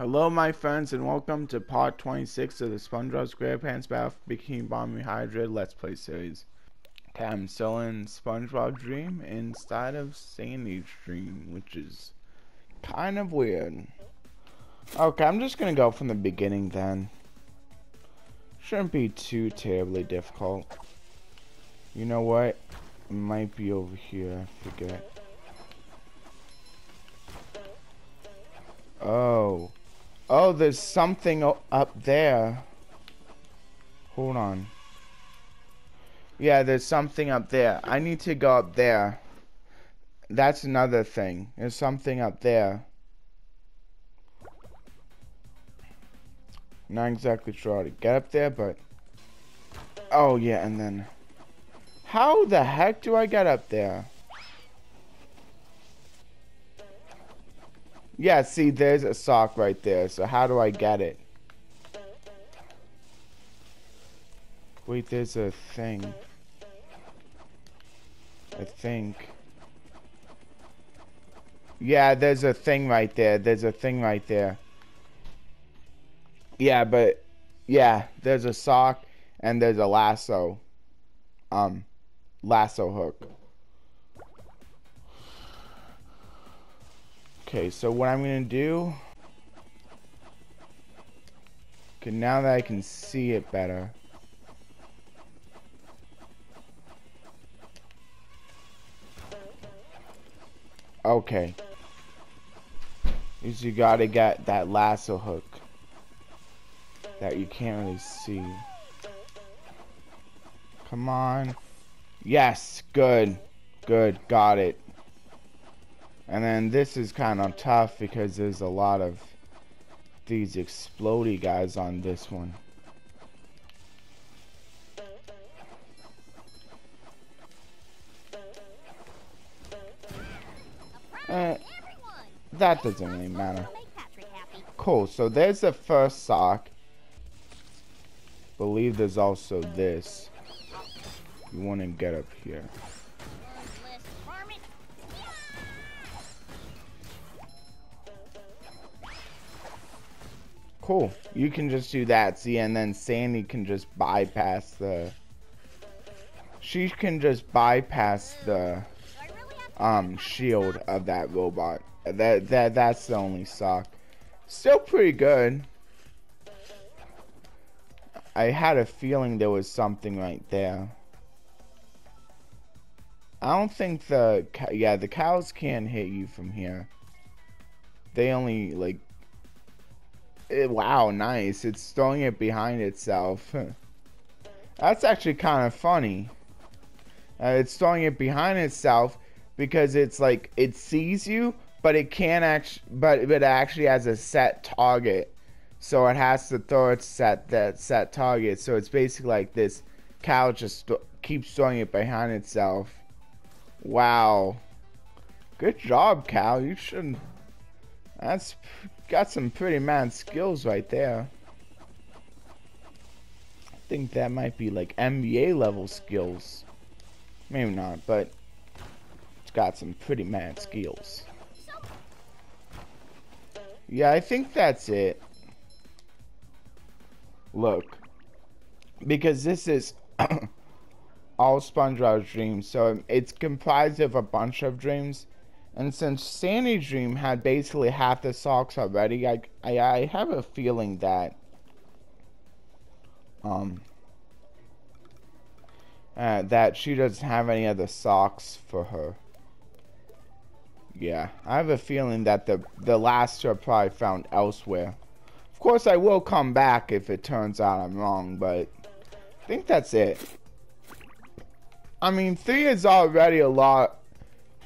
Hello my friends and welcome to part 26 of the Spongebob Squarepants Battle for Bikini Rehydrated Let's Play series. Okay, I'm still in Spongebob Dream inside of Sandy's Dream, which is kind of weird. Okay, I'm just gonna go from the beginning then. Shouldn't be too terribly difficult. You know what? It might be over here, I forget. Oh, there's something up there. Hold on. Yeah, there's something up there. I need to go up there. That's another thing. There's something up there. Not exactly sure how to get up there, but... Oh, yeah, and then... How the heck do I get up there? Yeah, see, there's a sock right there. So how do I get it? Wait, there's a thing. I think. Yeah, there's a thing right there. There's a thing right there. Yeah, but... Yeah, there's a sock and there's a lasso. Lasso hook. Okay, so what I'm gonna do... Okay, now that I can see it better. Okay. Is you gotta get that lasso hook. That you can't really see. Come on. Yes, good. Good, got it. And then this is kind of tough because there's a lot of these explodey guys on this one. That doesn't really matter. Cool, so there's the first sock. Believe there's also this. You want to get up here. Cool. You can just do that, see, and then Sandy can just bypass the... She can just bypass the shield of that robot. That's the only sock. Still pretty good. I had a feeling there was something right there. I don't think the cows can't hit you from here. They only like... Wow, nice. It's throwing it behind itself. That's actually kind of funny. It's throwing it behind itself because it's like it sees you, but it can't actually. But it actually has a set target, so it has to throw its set target. So it's basically like this cow just keeps throwing it behind itself. Wow, good job, cow. You shouldn't. That's got some pretty mad skills right there. I think that might be like NBA level skills. Maybe not, but it's got some pretty mad skills. Yeah, I think that's it. Look, because this is all SpongeBob's dreams, so it's comprised of a bunch of dreams. And since Sandy's dream had basically half the socks already, I have a feeling that that she doesn't have any other socks for her. Yeah, I have a feeling that the last two are probably found elsewhere. Of course, I will come back if it turns out I'm wrong, but I think that's it. I mean, 3 is already a lot.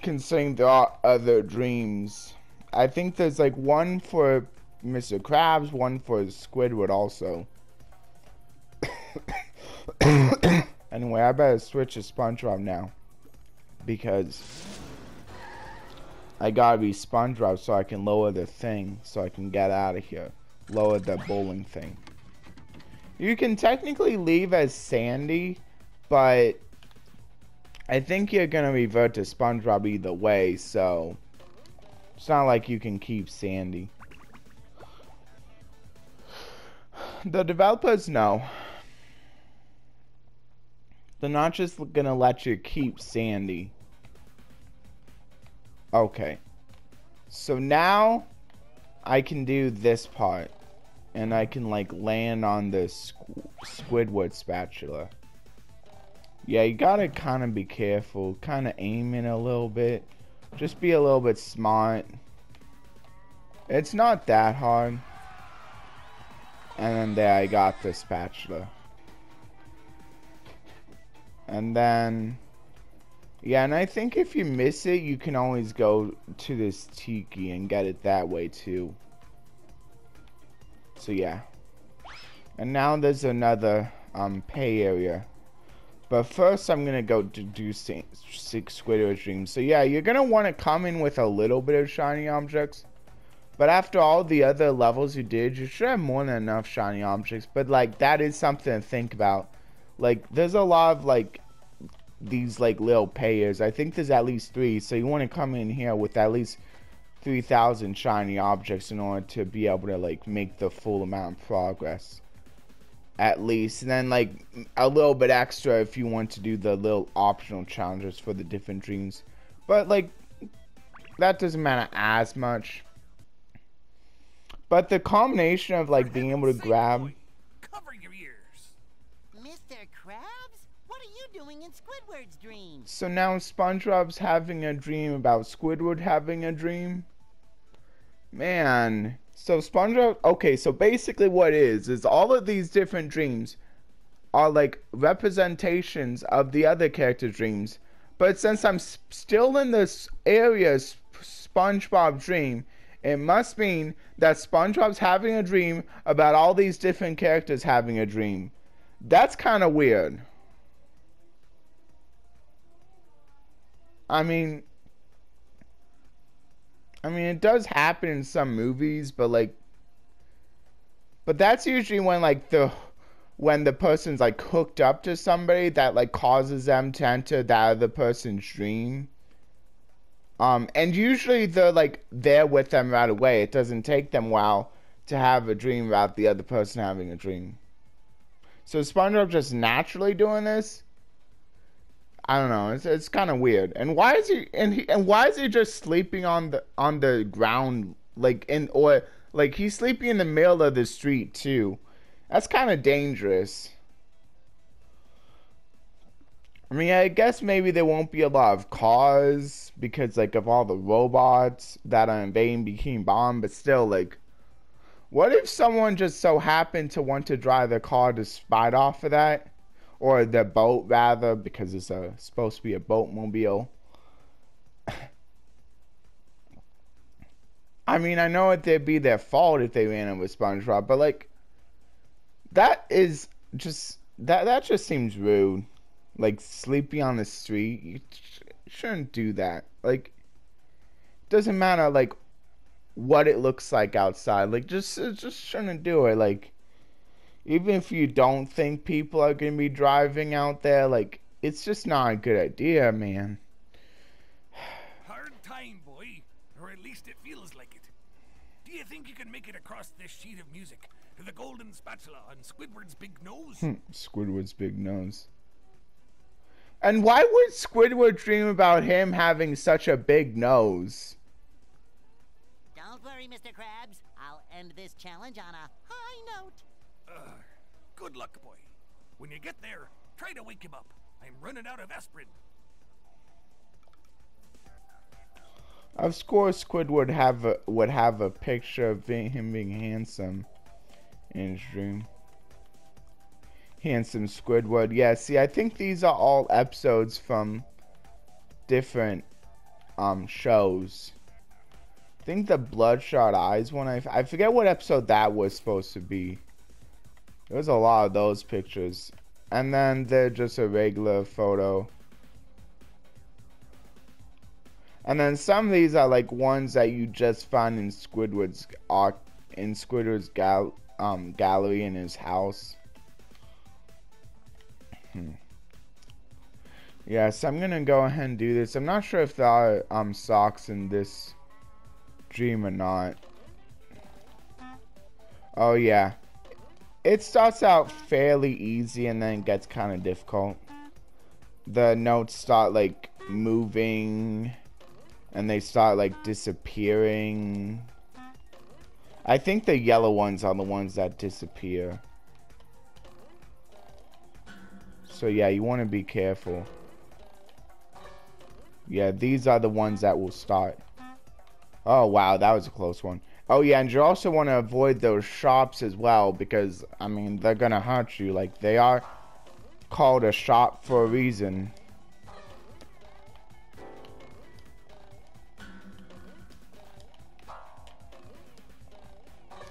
Considering there are other dreams. I think there's like one for Mr. Krabs, one for Squidward also. Anyway, I better switch to SpongeBob now. Because I gotta be SpongeBob so I can lower the thing. So I can get out of here. Lower the bowling thing. You can technically leave as Sandy, but I think you're gonna revert to SpongeBob either way, so it's not like you can keep Sandy. The developers know. They're not just gonna let you keep Sandy. Okay. So now I can do this part. And I can like land on the Squidward spatula. Yeah, you gotta kind of be careful. Kind of aim in a little bit. Just be a little bit smart. It's not that hard. And then there I got the spatula. And then, yeah, and I think if you miss it, you can always go to this tiki and get it that way too. So yeah. And now there's another pay area. But first I'm gonna go to do 6 Squidward dreams. So yeah, you're gonna want to come in with a little bit of shiny objects. But after all the other levels you did, you should have more than enough shiny objects. But like, that is something to think about. Like, there's a lot of like these like little payers. I think there's at least 3. So you want to come in here with at least 3,000 shiny objects in order to be able to like make the full amount of progress. At least. And then like a little bit extra if you want to do the little optional challenges for the different dreams. But like, that doesn't matter as much. But the combination of like being able to grab... Cover your ears. Mr. Krabs? What are you doing in Squidward's dream? So now SpongeBob's having a dream about Squidward having a dream. Man. So SpongeBob... Okay, so basically what it is all of these different dreams are like representations of the other character's dreams. But since I'm still in this area, SpongeBob dream, it must mean that SpongeBob's having a dream about all these different characters having a dream. That's kind of weird. I mean, it does happen in some movies, but like, but that's usually when like when the person's like hooked up to somebody that like causes them to enter that other person's dream. And usually they're like there with them right away. It doesn't take them a while to have a dream about the other person having a dream. So is SpongeBob just naturally doing this? I don't know. It's kind of weird. And why is he just sleeping on the ground or he's sleeping in the middle of the street too? That's kind of dangerous. I mean, I guess maybe there won't be a lot of cars because, like, of all the robots that are invading Bikini Bottom, but still, like, what if someone just so happened to want to drive their car to fight off of that? Or their boat, rather, because it's supposed to be a boatmobile. I mean, I know it'd be their fault if they ran over SpongeBob, but, like, that is just, that just seems rude. Like, sleeping on the street, you shouldn't do that. Like, doesn't matter, like, what it looks like outside. Like, just shouldn't do it. Like, even if you don't think people are going to be driving out there, like, it's just not a good idea, man. Hard time, boy. Or at least it feels like it. Do you think you can make it across this sheet of music to the golden spatula on Squidward's big nose? Squidward's big nose. And why would Squidward dream about him having such a big nose? Don't worry, Mr. Krabs. I'll end this challenge on a high note. Good luck, boy. When you get there, try to wake him up. I'm running out of aspirin. Of course, Squidward would have a picture of him being handsome in his dream. Handsome Squidward. Yeah, see, I think these are all episodes from different shows. I think the Bloodshot Eyes one, I forget what episode that was supposed to be. There was a lot of those pictures. And then they're just a regular photo. And then some of these are like ones that you just find in Squidward's gallery in his house. Yeah, so I'm gonna go ahead and do this. I'm not sure if there are socks in this dream or not. Oh yeah. It starts out fairly easy and then gets kind of difficult. The notes start like moving and they start like disappearing. I think the yellow ones are the ones that disappear. So yeah, you want to be careful. Yeah, these are the ones that will start. Oh wow, that was a close one. Oh yeah, and you also want to avoid those shops as well because, I mean, they're gonna hurt you. Like, they are called a shop for a reason.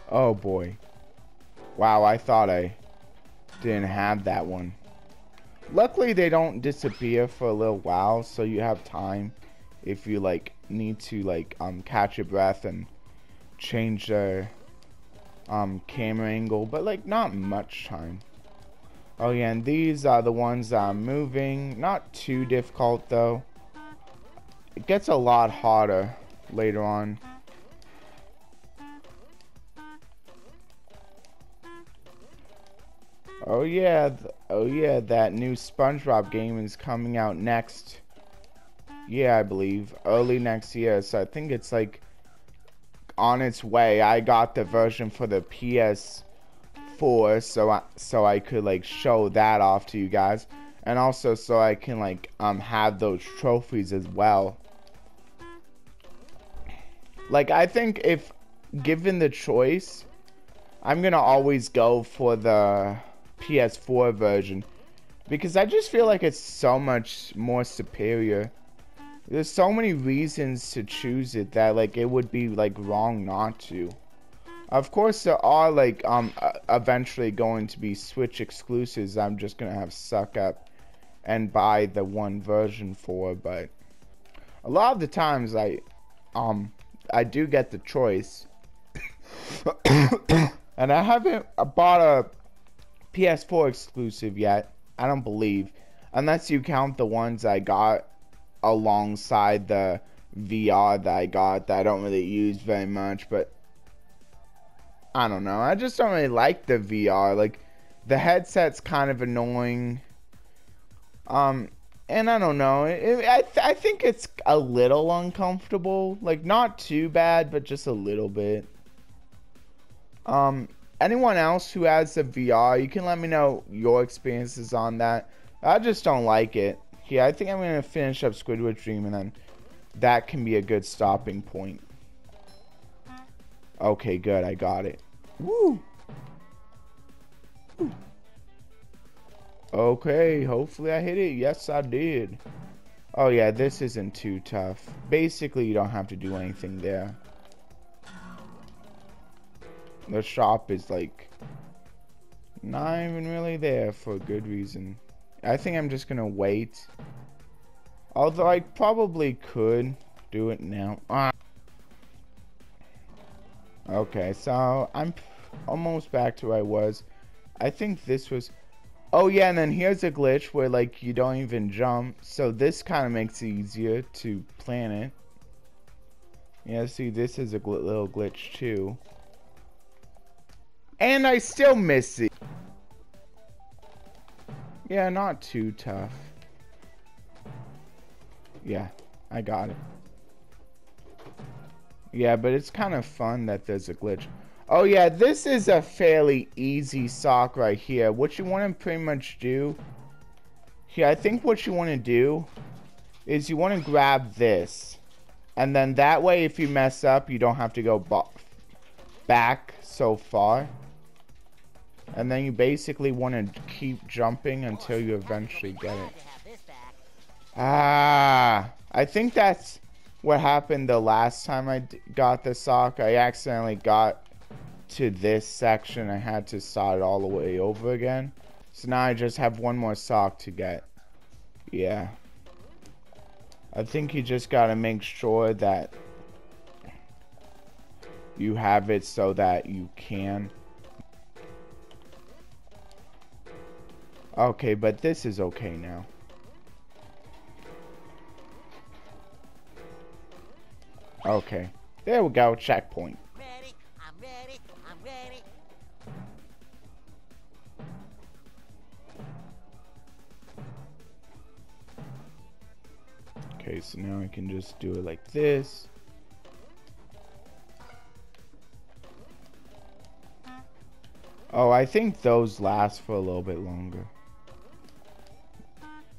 Oh boy. Wow, I thought I didn't have that one. Luckily, they don't disappear for a little while, so you have time if you like need to like catch your breath and change their camera angle, but like not much time. Oh yeah, and these are the ones that are moving. Not too difficult though. It gets a lot harder later on. Oh yeah, that new Spongebob game is coming out next. Yeah, I believe early next year. So I think it's like on its way. I got the version for the PS4, so I could like show that off to you guys, and also so I can like have those trophies as well. Like, I think if given the choice, I'm gonna always go for the PS4 version because I just feel like it's so much more superior. There's so many reasons to choose it that like it would be like wrong not to. Of course there are like eventually going to be Switch exclusives I'm just gonna have to suck up and buy the one version for, but a lot of the times I do get the choice. And I haven't bought a PS4 exclusive yet, I don't believe, unless you count the ones I got alongside the VR that I got that I don't really use very much. But I don't know, I just don't really like the VR. Like, the headset's kind of annoying, and I don't know, I think it's a little uncomfortable. Like, not too bad, but just a little bit. Anyone else who has a VR, you can let me know your experiences on that. I just don't like it. Yeah, I think I'm going to finish up Squidward Dream, and then that can be a good stopping point. Okay, good, I got it. Woo! Okay, hopefully I hit it. Yes, I did. Oh yeah, this isn't too tough. Basically, you don't have to do anything there. The shop is like not even really there for a good reason. I think I'm just gonna wait. Although I probably could do it now. Okay, so I'm almost back to where I was. I think this was... Oh yeah, and then here's a glitch where like you don't even jump. So this kind of makes it easier to plan it. Yeah, see, this is a little glitch too. And I still miss it. Yeah, not too tough. Yeah, I got it. Yeah, but it's kind of fun that there's a glitch. Oh yeah, this is a fairly easy sock right here. What you want to pretty much do... Yeah, I think what you want to do is you want to grab this. And then that way, if you mess up, you don't have to go back so far. And then you basically want to keep jumping until you eventually get it. Ah, I think that's what happened the last time I got the sock. I accidentally got to this section. I had to start all the way over again. So now I just have one more sock to get. Yeah. I think you just gotta make sure that you have it so that you can. Okay, but this is okay now. Okay. There we go, checkpoint. Ready, I'm ready, I'm ready. Okay, so now I can just do it like this. Oh, I think those last for a little bit longer.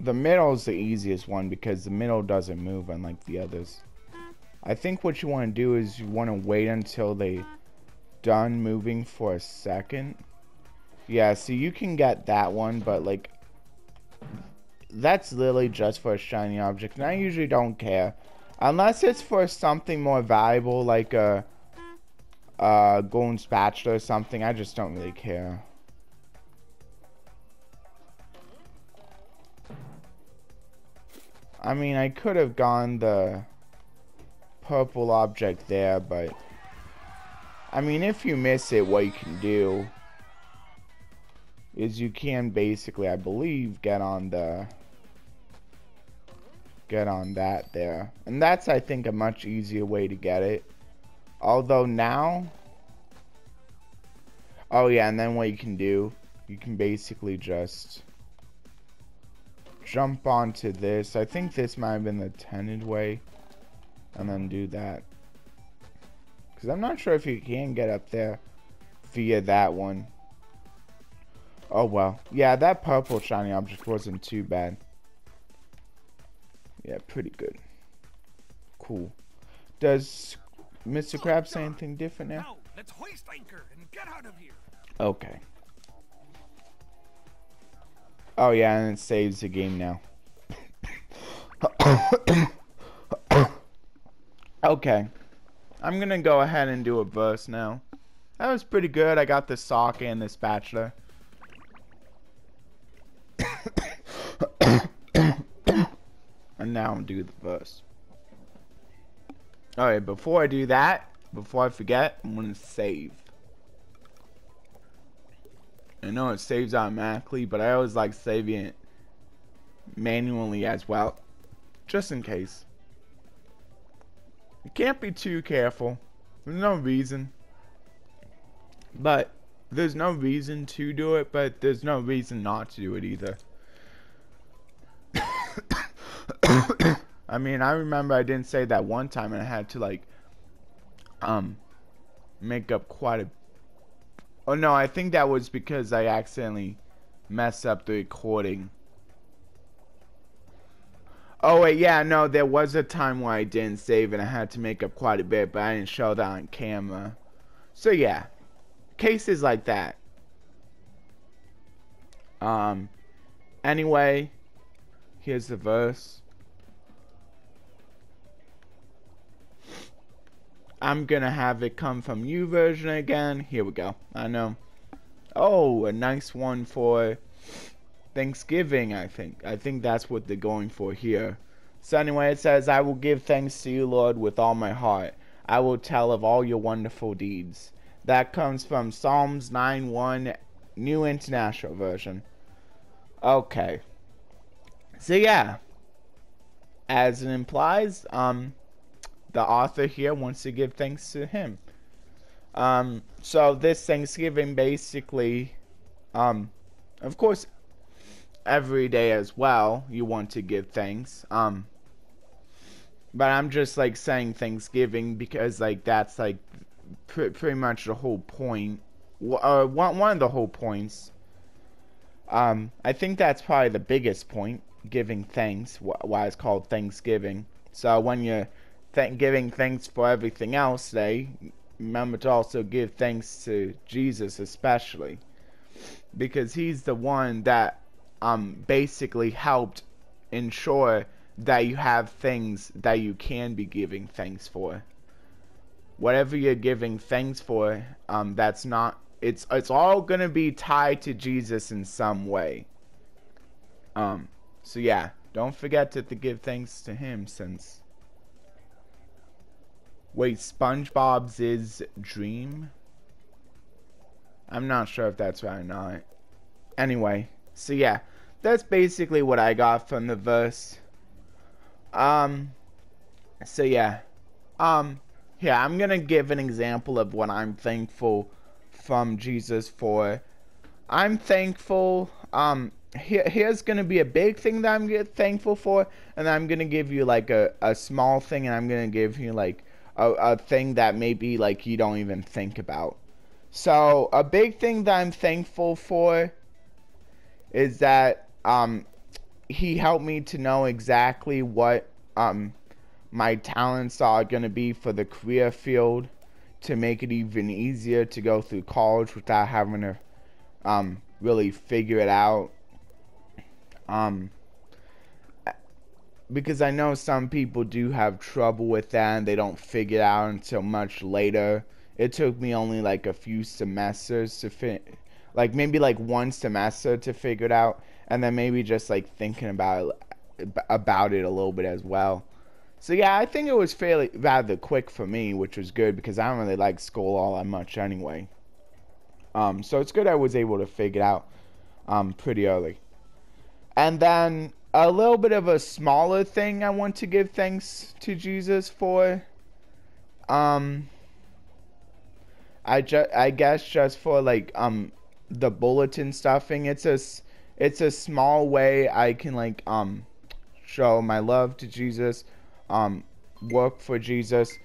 The middle is the easiest one because the middle doesn't move unlike the others. I think what you want to do is you want to wait until they done moving for a second. Yeah, so you can get that one, but like that's literally just for a shiny object, and I usually don't care unless it's for something more valuable like a golden spatula or something. I just don't really care. I mean, I could have gone the purple object there, but I mean, if you miss it, what you can do is you can basically, I believe, get on that there, and that's, I think, a much easier way to get it. Although now, oh yeah, and then what you can do, you can basically just jump onto this. I think this might have been the tended way, and then do that. Because I'm not sure if you can get up there via that one. Oh well. Yeah, that purple shiny object wasn't too bad. Yeah, pretty good. Cool. Does Mr. Krabs say anything different now? Now, let's hoist anchor and get out of here. Okay. Oh yeah, and it saves the game now. Okay. I'm gonna go ahead and do a verse now. That was pretty good. I got the sock and the spatula. And now I'm doing the verse. Alright, before I do that, before I forget, I'm gonna save. I know it saves automatically, but I always like saving it manually as well, just in case. You can't be too careful. There's no reason. But there's no reason to do it, but there's no reason not to do it either. I mean, I remember I didn't say that one time and I had to like make up quite a... Oh no, I think that was because I accidentally messed up the recording. Oh wait, yeah, no, there was a time where I didn't save and I had to make up quite a bit, but I didn't show that on camera. So yeah, cases like that. Anyway, here's the verse. I'm gonna have it come from you version again. Here we go. I know. Oh, a nice one for Thanksgiving, I think. I think that's what they're going for here. So anyway, it says, I will give thanks to you, Lord, with all my heart. I will tell of all your wonderful deeds. That comes from Psalms 9:1, New International Version. Okay. So yeah, as it implies, the author here wants to give thanks to him. So this Thanksgiving basically, of course, every day as well, you want to give thanks. But I'm just like saying Thanksgiving because like that's like pretty much the whole point. One of the whole points. I think that's probably the biggest point, giving thanks, why it's called Thanksgiving. So when you're giving thanks for everything else today, remember to also give thanks to Jesus especially, because he's the one that basically helped ensure that you have things that you can be giving thanks for. Whatever you're giving thanks for, that's not, it's all gonna be tied to Jesus in some way. So yeah, don't forget to give thanks to him, since... Wait, Spongebob's is dream? I'm not sure if that's right or not. Anyway, so yeah, that's basically what I got from the verse. So yeah. Yeah, I'm gonna give an example of what I'm thankful from Jesus for. I'm thankful, here's gonna be a big thing that I'm thankful for, and I'm gonna give you like a small thing, and I'm gonna give you like a thing that maybe like you don't even think about. So a big thing that I'm thankful for is that he helped me to know exactly what my talents are gonna be for the career field, to make it even easier to go through college without having to really figure it out. Because I know some people do have trouble with that and they don't figure it out until much later. It took me only like a few semesters to like maybe like one semester to figure it out, and then maybe just like thinking about it a little bit as well. So yeah, I think it was rather quick for me, which was good because I don't really like school all that much anyway. So it's good I was able to figure it out pretty early. And then a little bit of a smaller thing I want to give thanks to Jesus for. I guess just for like the bulletin stuffing. It's a small way I can like show my love to Jesus, work for Jesus,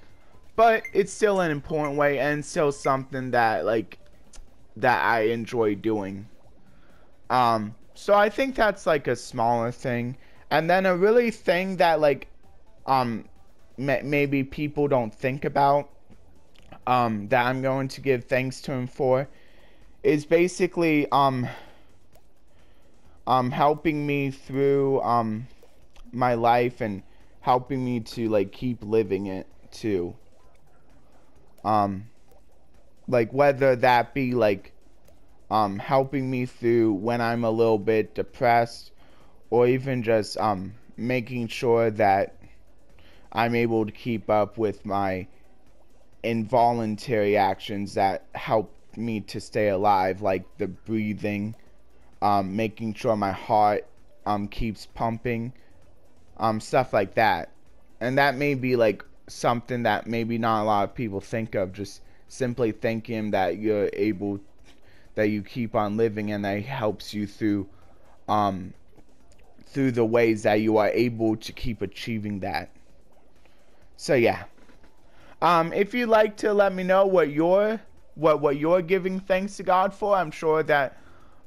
but it's still an important way and still something that that I enjoy doing. So I think that's like a smaller thing. And then a really thing that like maybe people don't think about, that I'm going to give thanks to him for, is basically helping me through my life and helping me to like keep living it too. Like whether that be like helping me through when I'm a little bit depressed, or even just making sure that I'm able to keep up with my involuntary actions that help me to stay alive, like the breathing, making sure my heart keeps pumping, stuff like that. And that may be like something that maybe not a lot of people think of, just simply thinking that you're able, that you keep on living, and that helps you through the ways that you are able to keep achieving that. So yeah, if you'd like to let me know what you're giving thanks to God for, I'm sure that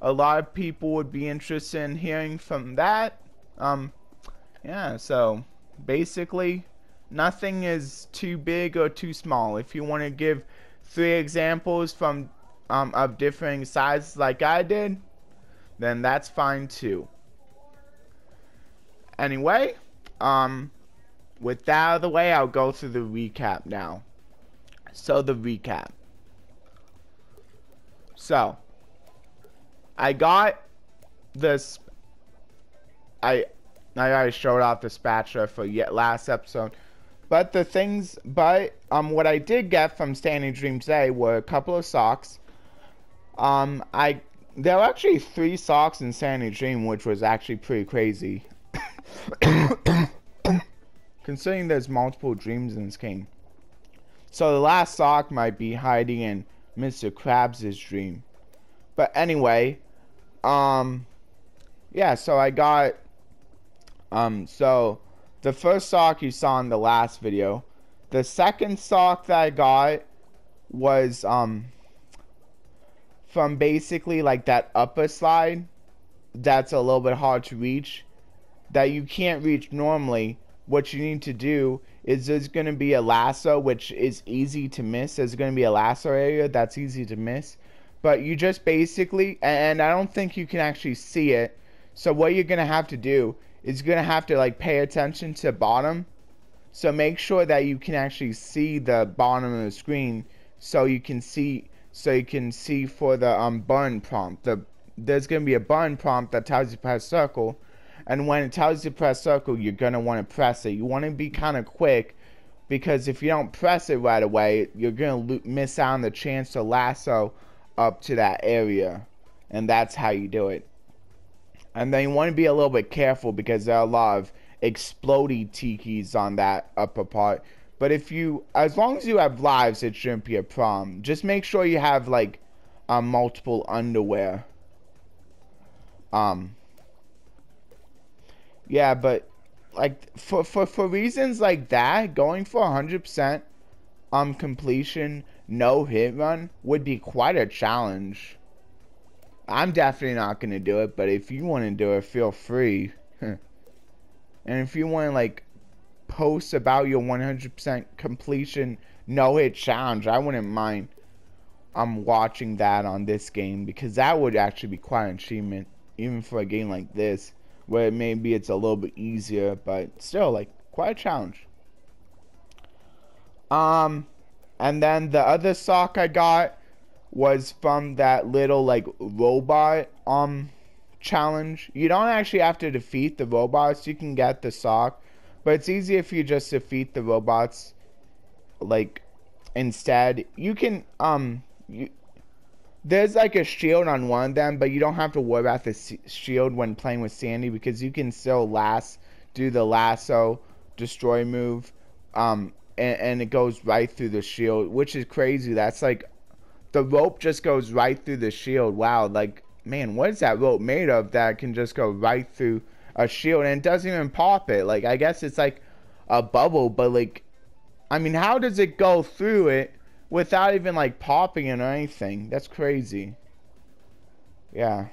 a lot of people would be interested in hearing from that. Yeah, so basically nothing is too big or too small. If you want to give 3 examples from of differing sizes like I did, then that's fine too. Anyway, with that out of the way, I'll go through the recap now. So the recap. So I got this. I already showed off the spatula for last episode. But what I did get from Standing Dream today were a couple of socks. There were actually 3 socks in Sandy Dream, which was actually pretty crazy. Considering there's multiple dreams in this game. So the last sock might be hiding in Mr. Krabs' dream. But anyway, yeah, so I got, so the first sock you saw in the last video. The second sock that I got was, from basically like that upper slide that's a little bit hard to reach, that you can't reach normally. What you need to do is there's going to be a lasso, which is easy to miss. There's going to be a lasso area that's easy to miss, but you just basically, and I don't think you can actually see it, so what you're going to have to do is you're going to have to like pay attention to the bottom. So make sure that you can actually see the bottom of the screen, so you can see for the button prompt. There's going to be a button prompt that tells you to press circle, and when it tells you to press circle, you're going to want to press it. You want to be kind of quick, because if you don't press it right away, you're going to miss out on the chance to lasso up to that area, and that's how you do it. And then you want to be a little bit careful, because there are a lot of explodey tikis on that upper part. But as long as you have lives, it shouldn't be a problem. Just make sure you have like multiple underwear. Yeah, but like for reasons like that, going for 100% completion, no hit run would be quite a challenge. I'm definitely not gonna do it, but if you want to do it, feel free. And if you want to like post about your 100% completion no hit challenge, I wouldn't mind watching that on this game, because that would actually be quite an achievement, even for a game like this, where maybe it's a little bit easier, but still like quite a challenge. And then the other sock I got was from that little like robot challenge. You don't actually have to defeat the robots, you can get the sock, but it's easier if you just defeat the robots like instead. You can there's like a shield on one of them, but you don't have to worry about the shield when playing with Sandy, because you can still do the lasso destroy move, and it goes right through the shield, which is crazy. That's like, the rope just goes right through the shield. Wow, like, man, what is that rope made of that can just go right through a shield and it doesn't even pop it? Like, I guess it's like a bubble, but like, I mean, how does it go through it without even like popping it or anything? That's crazy. Yeah.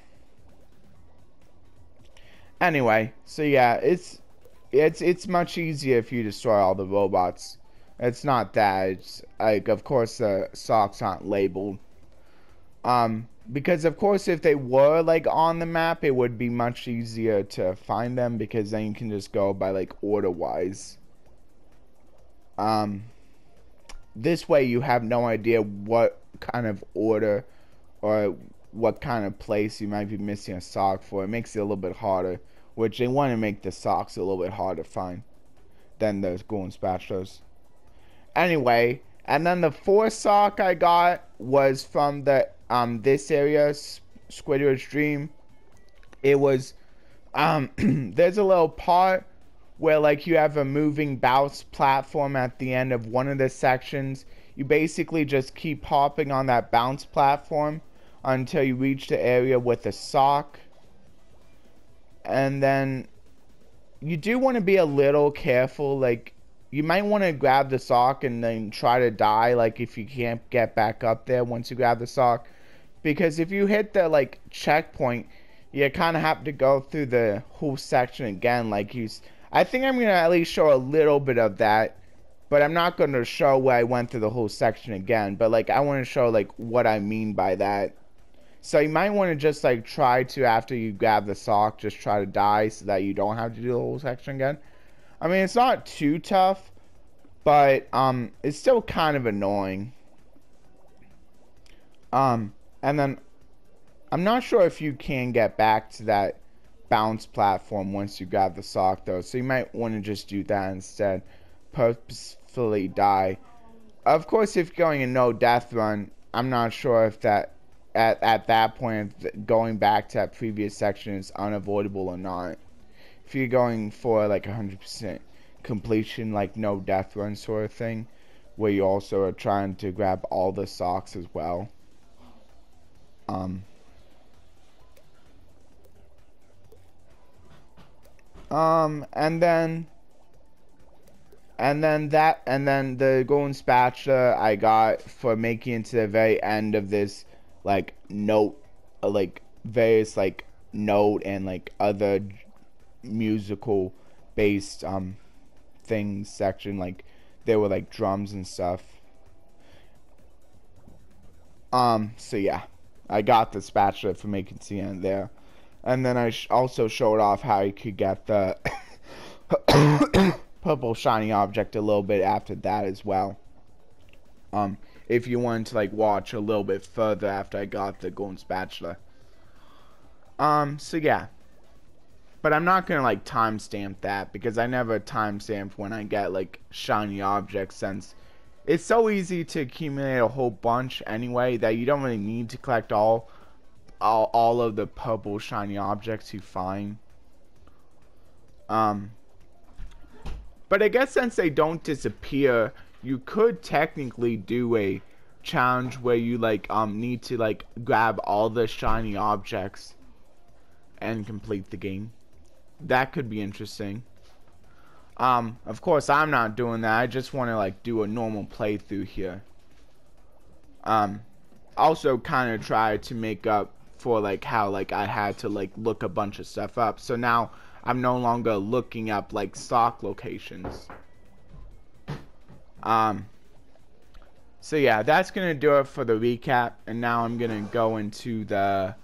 Anyway, so yeah, it's much easier if you destroy all the robots. It's not that. It's like, of course, the socks aren't labeled. Because of course, if they were like on the map, it would be much easier to find them, because then you can just go by like order wise. This way you have no idea what kind of order or what kind of place you might be missing a sock for. It makes it a little bit harder, which they want to make the socks a little bit harder to find than the golden spatulas. Anyway, and then the fourth sock I got was from the this area, Squidward's Dream. It was there's a little part where like you have a moving bounce platform at the end of one of the sections. You basically just keep hopping on that bounce platform until you reach the area with the sock. And then you do want to be a little careful. Like, you might want to grab the sock and then try to die, like if you can't get back up there once you grab the sock, because if you hit the like checkpoint, you kind of have to go through the whole section again. Like, I think I'm gonna at least show a little bit of that, but I'm not gonna show where I went through the whole section again. But like, I want to show like what I mean by that. So you might want to just like try to, after you grab the sock, just try to die so that you don't have to do the whole section again. I mean, it's not too tough, but it's still kind of annoying. And then I'm not sure if you can get back to that bounce platform once you grab the sock though, so you might want to just do that instead. Purposefully die. Of course, if you're going a no death run, I'm not sure if that at that point going back to that previous section is unavoidable or not. If you're going for like 100% completion, like no death run sort of thing, where you also are trying to grab all the socks as well. And then the golden spatula I got for making it to the very end of this like note, like various like note and like other musical based things section, like there were like drums and stuff. So yeah, I got the spatula for making it to the end there, and then I also showed off how you could get the purple shiny object a little bit after that as well. If you wanted to like watch a little bit further after I got the golden spatula. So yeah. But I'm not gonna like timestamp that, because I never timestamp when I get like shiny objects, since it's so easy to accumulate a whole bunch anyway that you don't really need to collect all of the purple shiny objects you find. But I guess since they don't disappear, you could technically do a challenge where you like need to like grab all the shiny objects and complete the game. that could be interesting. Of course, I'm not doing that. I just want to like do a normal playthrough here. Also kind of try to make up for like how like I had to like look a bunch of stuff up. So now I'm no longer looking up like stock locations. So yeah, that's gonna do it for the recap, and now I'm gonna go into the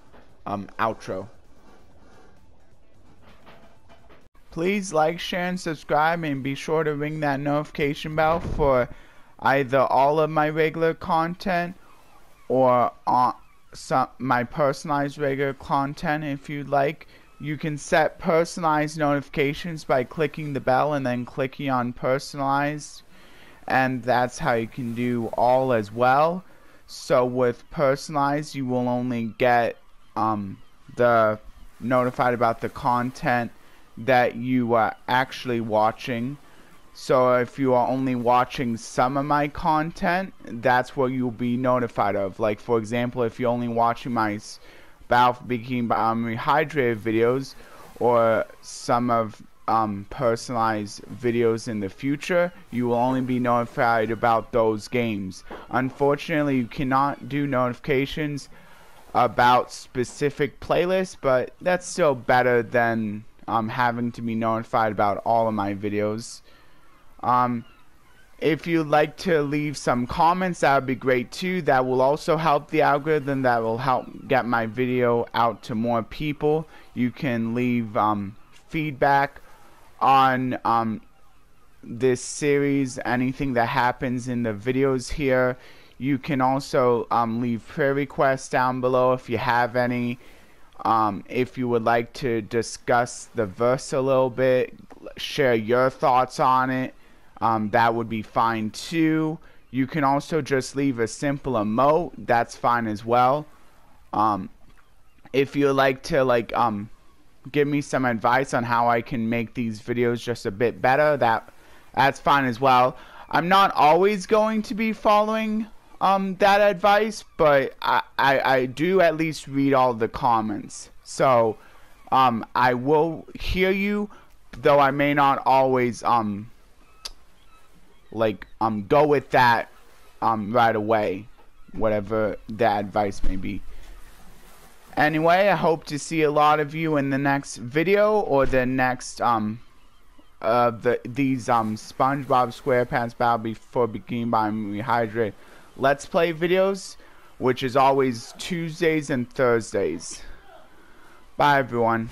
outro. Please like, share, and subscribe, and be sure to ring that notification bell for either all of my regular content or my personalized regular content if you'd like. You can set personalized notifications by clicking the bell and then clicking on personalized, and that's how you can do all as well. So with personalized, you will only get the notified about the content that you are actually watching. So if you are only watching some of my content, that's what you'll be notified of. Like for example, if you're only watching my Bikini Rehydrated videos or some of personalized videos in the future, you will only be notified about those games. Unfortunately, you cannot do notifications about specific playlists, but that's still better than having to be notified about all of my videos. If you'd like to leave some comments, that would be great too. That will also help the algorithm. That will help get my video out to more people. You can leave feedback on this series, anything that happens in the videos here. You can also leave prayer requests down below if you have any. If you would like to discuss the verse a little bit, share your thoughts on it, that would be fine too. You can also just leave a simple emote, that's fine as well. If you'd like to give me some advice on how I can make these videos just a bit better, that's fine as well. I'm not always going to be following that advice, but I do at least read all the comments. So I will hear you, though I may not always go with that right away, whatever that advice may be. Anyway, I hope to see a lot of you in the next video or the next these Spongebob Squarepants Battle Before Bikini by Rehydrated Let's Play videos, which is always Tuesdays and Thursdays. Bye everyone.